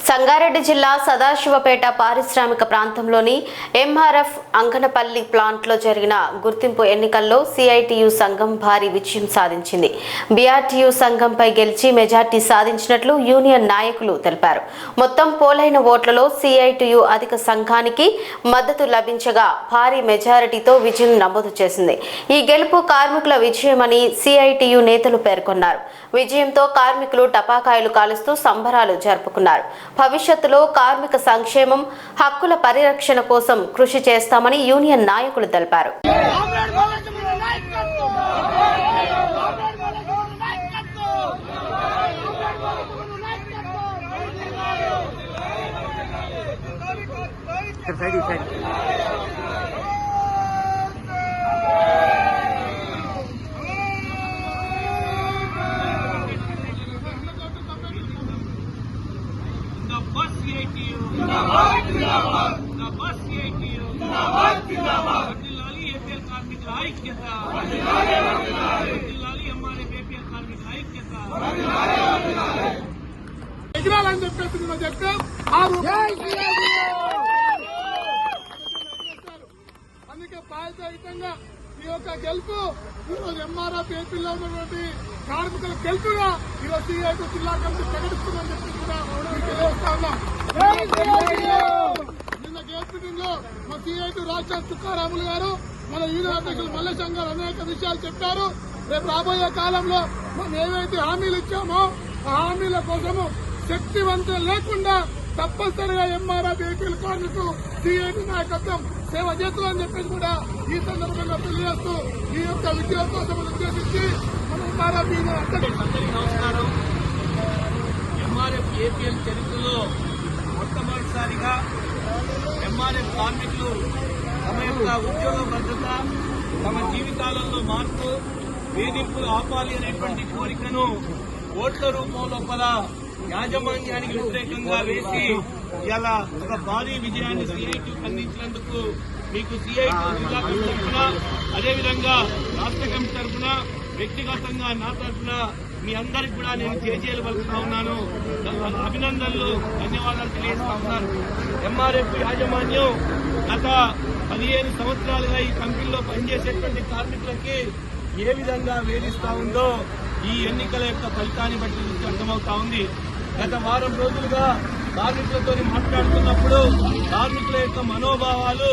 సంగారెడ్డి జిల్లా సదాశివపేట పారిశ్రామిక ప్రాంతంలోని ఎంఆర్ఎఫ్ అంకనపల్లి ప్లాంట్లో జరిగిన గుర్తింపు ఎన్నికల్లో సిఐటియు సంఘం భారీ విజయం సాధించింది. బీఆర్టీయూ సంఘంపై గెలిచి మెజార్టీ సాధించినట్లు యూనియన్ నాయకులు తెలిపారు. మొత్తం పోలైన ఓట్లలో సిఐటియు అధిక సంఘానికి మద్దతు లభించగా భారీ మెజారిటీతో విజయం నమోదు చేసింది. ఈ గెలుపు కార్మికుల విజయమని సిఐటియు నేతలు పేర్కొన్నారు. విజయంతో కార్మికులు టపాకాయలు కాలుస్తూ సంబరాలు జరుపుకున్నారు. భవిష్యత్తులో కార్మిక సంక్షేమం, హక్కుల పరిరక్షణ కోసం కృషి చేస్తామని యూనియన్ నాయకులు తెలిపారు. అందుకే బాధ్యతాయుతంగా ఈ యొక్క గెలుపు ఈరోజు ఎంఆర్ఎఫ్ ఏపీలో ఉన్నటువంటి కార్మికుల గెలుపుగా ఈరోజు సిఐటి జిల్లా కమిటీ ప్రకటిస్తుందని చెప్పి కూడా తెలియజేస్తా ఉన్నాం. నిన్న గేట్ మీటింగ్ లో మా సిఐటి రాష్ట్ర తుకారాములు గారు, మన యూనియన్ అధ్యక్షులు మల్లేశం గారు అనేక విషయాలు చెప్పారు. రేపు రాబోయే కాలంలో మనం ఏవైతే హామీలు ఇచ్చామో ఆ హామీల కోసము శక్తివంతం లేకుండా తప్పనిసరిగా ఎంఆర్ఎఫ్ ఏపీల కార్మికులు సిఐటి నాయకత్వం సేవ చేస్తుందని చెప్పేసి కూడా ఈ సందర్భంగా తెలియజేస్తూ ఈ యొక్క విజయం కోసం ఉద్దేశించి మన ఎంఆర్ఎఫ్ నమస్కారం. ఎంఆర్ఎఫ్ ఏపీఎల్ చరిత్రలో మొట్టమొదటిసారిగా ఎంఆర్ఎఫ్ కార్మికులు తమ యొక్క ఉద్యోగ భద్రత, తమ జీవితాలలో మార్పు, వేధింపులు ఆపాలి అనేటువంటి కోరికను ఓట్ల రూపంలో యాజమాన్యానికి వ్యతిరేకంగా వేసి ఇలా ఒక భారీ విజయాన్ని సిఐటి అందించినందుకు మీకు సిఐటి జిల్లా కమిటీ తరఫున, అదేవిధంగా రాష్ట్ర కమిటీ తరఫున, వ్యక్తిగతంగా నా తరఫున మీ అందరికి కూడా నేను చేజేలు పలుకుతా ఉన్నాను. అభినందనలు, ధన్యవాదాలు తెలియజేస్తా ఉన్నాను. ఎంఆర్ఎఫ్ యాజమాన్యం గత 15 సంవత్సరాలుగా ఈ కంపెనీలో పనిచేసేటువంటి కార్మికులకి ఏ విధంగా వేధిస్తా ఉందో ఈ ఎన్నికల యొక్క ఫలితాన్ని బట్టి అర్థమవుతా ఉంది. గత వారం రోజులుగా కార్మికులతో మాట్లాడుతున్నప్పుడు కార్మికుల యొక్క మనోభావాలు,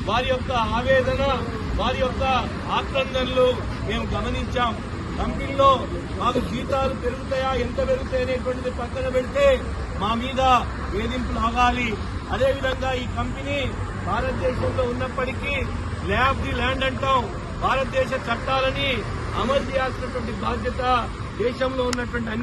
వారి యొక్క ఆవేదన, వారి యొక్క ఆక్రందనలు మేము గమనించాం. కంపెనీలో మాకు జీతాలు పెరుగుతాయా, ఎంత పెరుగుతాయి అనేటువంటిది పక్కన పెడితే మా మీద వేధింపులు ఆగాలి. అదేవిధంగా ఈ కంపెనీ భారతదేశంలో ఉన్నప్పటికీ ల్యాబ్ ది ల్యాండ్ అంటాం, భారతదేశ చట్టాలని అమలు చేయాల్సినటువంటి బాధ్యత దేశంలో ఉన్నటువంటి అన్ని